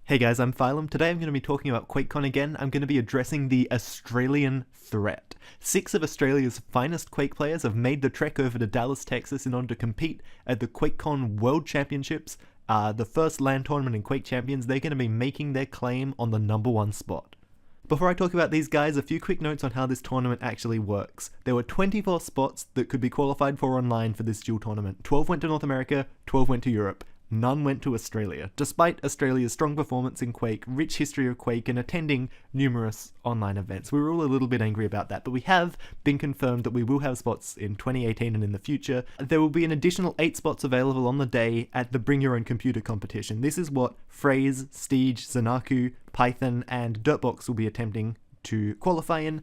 Hey guys, I'm Phylum. Today I'm going to be talking about QuakeCon again. I'm going to be addressing the Australian threat. 6 of Australia's finest Quake players have made the trek over to Dallas, Texas in order to compete at the QuakeCon World Championships, the first LAN tournament in Quake Champions. They're going to be making their claim on the #1 spot. Before I talk about these guys, a few quick notes on how this tournament actually works. There were 24 spots that could be qualified for online for this dual tournament. 12 went to North America, 12 went to Europe. None went to Australia, despite Australia's strong performance in Quake, rich history of Quake, and attending numerous online events. We were all a little bit angry about that, but we have been confirmed that we will have spots in 2018 and in the future. There will be an additional 8 spots available on the day at the Bring Your Own Computer competition. This is what Phrase, Steege, Zanaku, Python, and Dirtbox will be attempting to qualify in.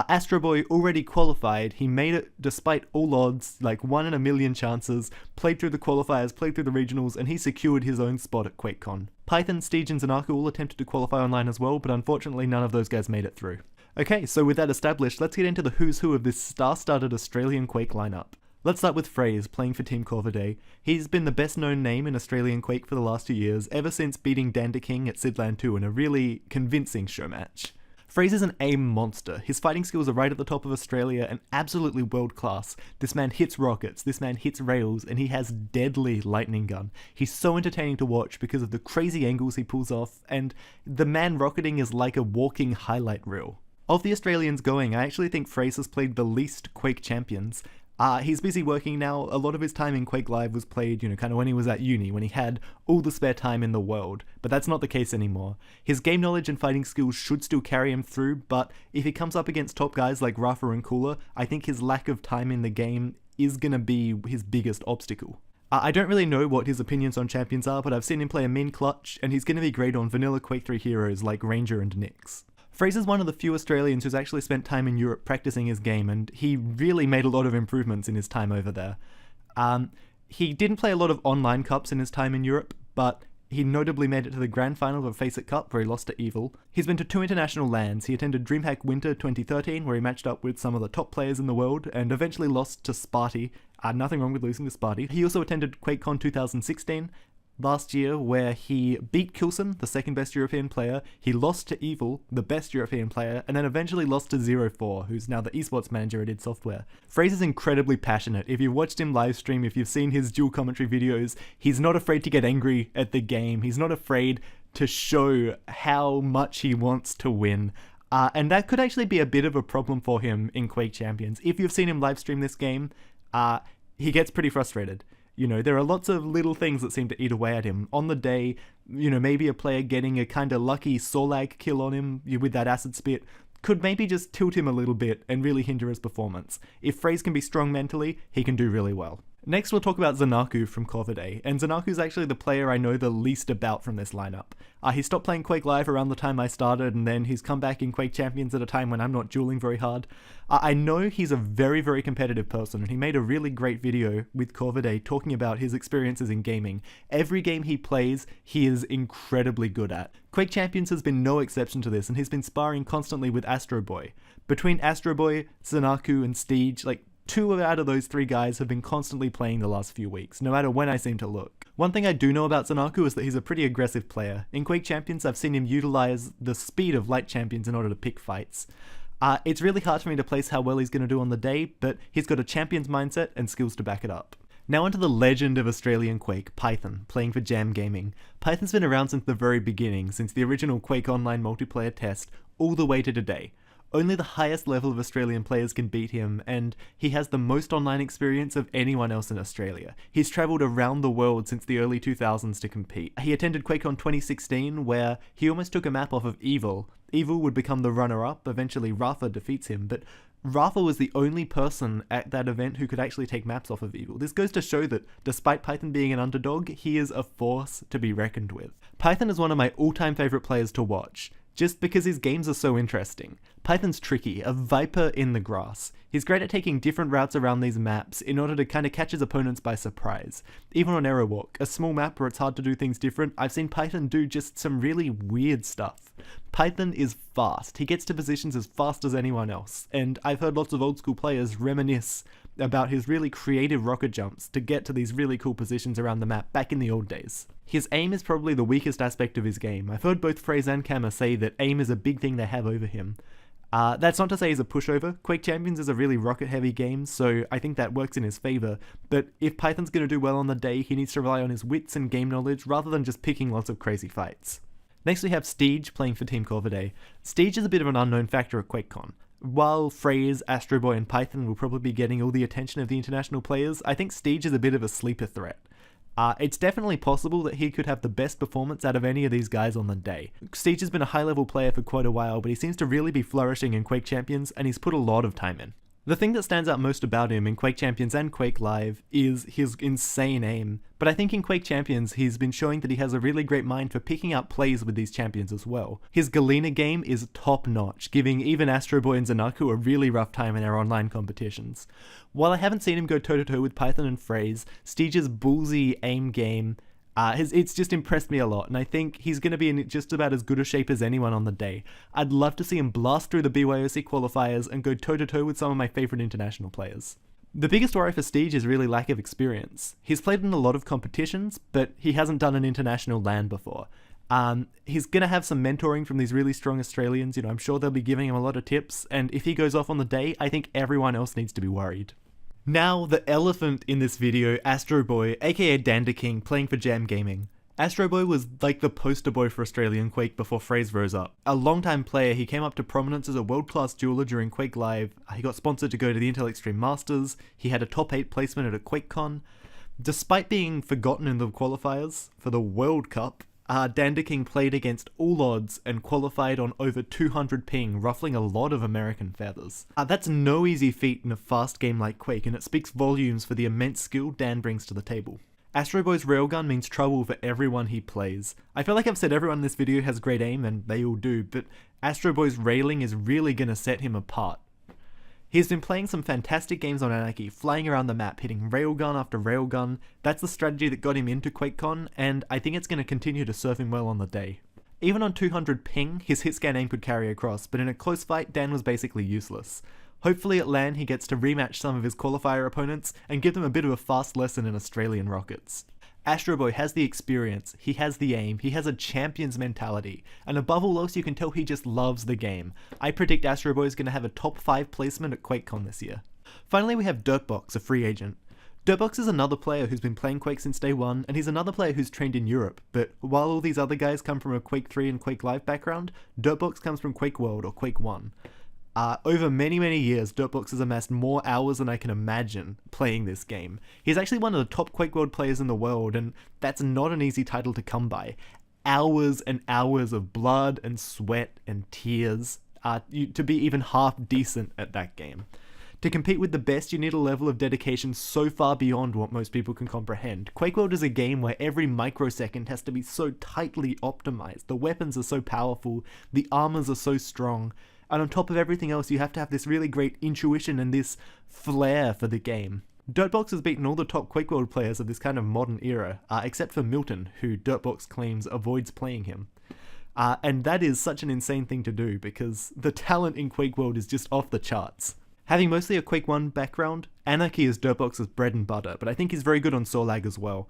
Astro Boy already qualified. He made it despite all odds, like 1 in a million chances, played through the qualifiers, played through the regionals, and he secured his own spot at QuakeCon. Python, Steege, and Zanaku all attempted to qualify online as well, but unfortunately none of those guys made it through. Okay, so with that established, let's get into the who's who of this star-studded Australian Quake lineup. Let's start with Phrase, playing for Team Corvidae. He's been the best known name in Australian Quake for the last 2 years, ever since beating Dander King at Sidland 2 in a really convincing show match. Phrase is an aim monster. His fighting skills are right at the top of Australia and absolutely world class. This man hits rockets, this man hits rails, and he has deadly lightning gun. He's so entertaining to watch because of the crazy angles he pulls off, and the man rocketing is like a walking highlight reel. Of the Australians going, I actually think Phrase has played the least Quake Champions. He's busy working now. A lot of his time in Quake Live was played, kind of when he was at uni, when he had all the spare time in the world. But that's not the case anymore. His game knowledge and fighting skills should still carry him through, but if he comes up against top guys like Rafa and Cooler, I think his lack of time in the game is gonna be his biggest obstacle. I don't really know what his opinions on champions are, but I've seen him play a min clutch, and he's gonna be great on vanilla Quake 3 heroes like Ranger and Nyx. Phrase is one of the few Australians who's actually spent time in Europe practicing his game, and he really made a lot of improvements in his time over there. He didn't play a lot of online cups in his time in Europe, but he notably made it to the grand final of Face It Cup, where he lost to Evil. He's been to 2 international LANs. He attended DreamHack Winter 2013, where he matched up with some of the top players in the world, and eventually lost to Sparty. Nothing wrong with losing to Sparty. He also attended QuakeCon 2016, last year, where he beat Kilson, the second best European player. He lost to Evil, the best European player, and then eventually lost to 04, who's now the esports manager at id Software. Phrase is incredibly passionate. If you've watched him live stream, if you've seen his dual commentary videos, he's not afraid to get angry at the game. He's not afraid to show how much he wants to win. And that could actually be a bit of a problem for him in Quake Champions. If you've seen him live stream this game, he gets pretty frustrated. There are lots of little things that seem to eat away at him. On the day, maybe a player getting a kind of lucky Solag kill on him with that acid spit could maybe just tilt him a little bit and really hinder his performance. If Phrase can be strong mentally, he can do really well. Next, we'll talk about Zanaku from Corvidae, and Zanaku's actually the player I know the least about from this lineup. He stopped playing Quake Live around the time I started, and then he's come back in Quake Champions at a time when I'm not dueling very hard. I know he's a very, very competitive person, and he made a really great video with Corvidae talking about his experiences in gaming. Every game he plays, he is incredibly good at. Quake Champions has been no exception to this, and he's been sparring constantly with Astro Boy. Between Astro Boy, Zanaku, and Steege, 2 out of those 3 guys have been constantly playing the last few weeks, no matter when I seem to look. One thing I do know about Zanaku is that he's a pretty aggressive player. In Quake Champions, I've seen him utilize the speed of light champions in order to pick fights. It's really hard for me to place how well he's going to do on the day, but he's got a champion's mindset and skills to back it up. Now onto the legend of Australian Quake, Python, playing for Jam Gaming. Python's been around since the very beginning, since the original Quake Online multiplayer test, all the way to today. Only the highest level of Australian players can beat him, and he has the most online experience of anyone else in Australia. He's travelled around the world since the early 2000s to compete. He attended QuakeCon 2016, where he almost took a map off of Evil. Evil would become the runner-up, eventually Rafa defeats him, but Rafa was the only person at that event who could actually take maps off of Evil. This goes to show that, despite Python being an underdog, he is a force to be reckoned with. Python is one of my all-time favourite players to watch, just because his games are so interesting. Python's tricky, a viper in the grass. He's great at taking different routes around these maps in order to kind of catch his opponents by surprise. Even on Arrow Walk, a small map where it's hard to do things different, I've seen Python do just some really weird stuff. Python is fast. He gets to positions as fast as anyone else, and I've heard lots of old school players reminisce about his really creative rocket jumps to get to these really cool positions around the map back in the old days. His aim is probably the weakest aspect of his game. I've heard both FaZe and Kama say that aim is a big thing they have over him. That's not to say he's a pushover. Quake Champions is a really rocket-heavy game, so I think that works in his favour. But if Python's going to do well on the day, he needs to rely on his wits and game knowledge rather than just picking lots of crazy fights. Next we have Steege playing for Team Corvidae. Steege is a bit of an unknown factor at QuakeCon. While FaZe, Astroboy and Python will probably be getting all the attention of the international players, I think Steege is a bit of a sleeper threat. It's definitely possible that he could have the best performance out of any of these guys on the day. Steege has been a high-level player for quite a while, but he seems to really be flourishing in Quake Champions, and he's put a lot of time in. The thing that stands out most about him in Quake Champions and Quake Live is his insane aim, but I think in Quake Champions he's been showing that he has a really great mind for picking up plays with these champions as well. His Galena game is top notch, giving even Astroboy and Zanaku a really rough time in their online competitions. While I haven't seen him go toe to toe with Python and FaZe, Steege's ballsy aim game it's just impressed me a lot, and I think he's going to be in just about as good a shape as anyone on the day. I'd love to see him blast through the BYOC qualifiers and go toe-to-toe with some of my favourite international players. The biggest worry for Steege is really lack of experience. He's played in a lot of competitions, but he hasn't done an international LAN before. He's going to have some mentoring from these really strong Australians, I'm sure they'll be giving him a lot of tips, and if he goes off on the day, I think everyone else needs to be worried. Now, the elephant in this video, Astroboy, aka Dander King, playing for Jam Gaming. Astroboy was like the poster boy for Australian Quake before FaZe rose up. A long-time player, he came up to prominence as a world-class jeweler during Quake Live, he got sponsored to go to the Intel Extreme Masters, he had a top 8 placement at a QuakeCon. Despite being forgotten in the qualifiers for the World Cup, Dander King played against all odds and qualified on over 200 ping, ruffling a lot of American feathers. That's no easy feat in a fast game like Quake, and it speaks volumes for the immense skill Dan brings to the table. Astroboy's railgun means trouble for everyone he plays. I feel like I've said everyone in this video has great aim, and they all do, but Astroboy's railing is really gonna set him apart. He's been playing some fantastic games on Anarchy, flying around the map, hitting railgun after railgun. That's the strategy that got him into QuakeCon, and I think it's going to continue to serve him well on the day. Even on 200 ping, his hit scan aim could carry across, but in a close fight, Dan was basically useless. Hopefully at LAN he gets to rematch some of his qualifier opponents and give them a bit of a fast lesson in Australian rockets. Astroboy has the experience, he has the aim, he has a champion's mentality, and above all else you can tell he just loves the game. I predict Astroboy is going to have a top 5 placement at QuakeCon this year. Finally we have Dirtbox, a free agent. Dirtbox is another player who's been playing Quake since day one, and he's another player who's trained in Europe, but while all these other guys come from a Quake 3 and Quake Live background, Dirtbox comes from Quake World or Quake 1. Over many years, Dirtbox has amassed more hours than I can imagine playing this game. He's actually one of the top Quake World players in the world, and that's not an easy title to come by. Hours and hours of blood and sweat and tears to be even half decent at that game. To compete with the best, you need a level of dedication so far beyond what most people can comprehend. Quake World is a game where every microsecond has to be so tightly optimized. The weapons are so powerful, the armors are so strong, and on top of everything else you have to have this really great intuition and this flair for the game. Dirtbox has beaten all the top Quake World players of this kind of modern era, except for Milton, who Dirtbox claims avoids playing him. And that is such an insane thing to do, because the talent in Quake World is just off the charts. Having mostly a Quake 1 background, Anarchy is Dirtbox's bread and butter, but I think he's very good on Sorlag as well.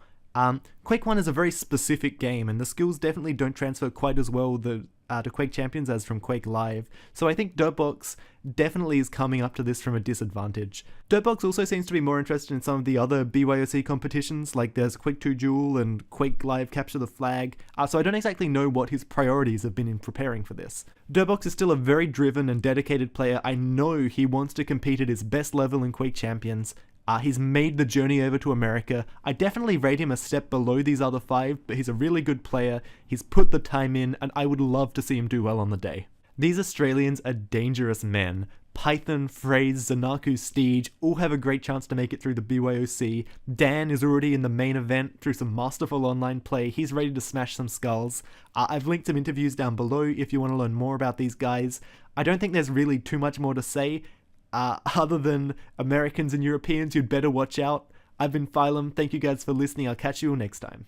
Quake 1 is a very specific game, and the skills definitely don't transfer quite as well to Quake Champions as from Quake Live, so I think Dirtbox definitely is coming up to this from a disadvantage. Dirtbox also seems to be more interested in some of the other BYOC competitions, like there's Quake 2 Duel and Quake Live Capture the Flag, so I don't exactly know what his priorities have been in preparing for this. Dirtbox is still a very driven and dedicated player. I know he wants to compete at his best level in Quake Champions. He's made the journey over to America. I definitely rate him a step below these other 5, but he's a really good player, he's put the time in, and I would love to see him do well on the day. These Australians are dangerous men. Python, FaZe, Zanaku, Steege all have a great chance to make it through the BYOC. Dan is already in the main event through some masterful online play. He's ready to smash some skulls. I've linked some interviews down below if you want to learn more about these guys. I don't think there's really too much more to say. Other than Americans and Europeans, you'd better watch out. I've been Phylum, thank you guys for listening, I'll catch you all next time.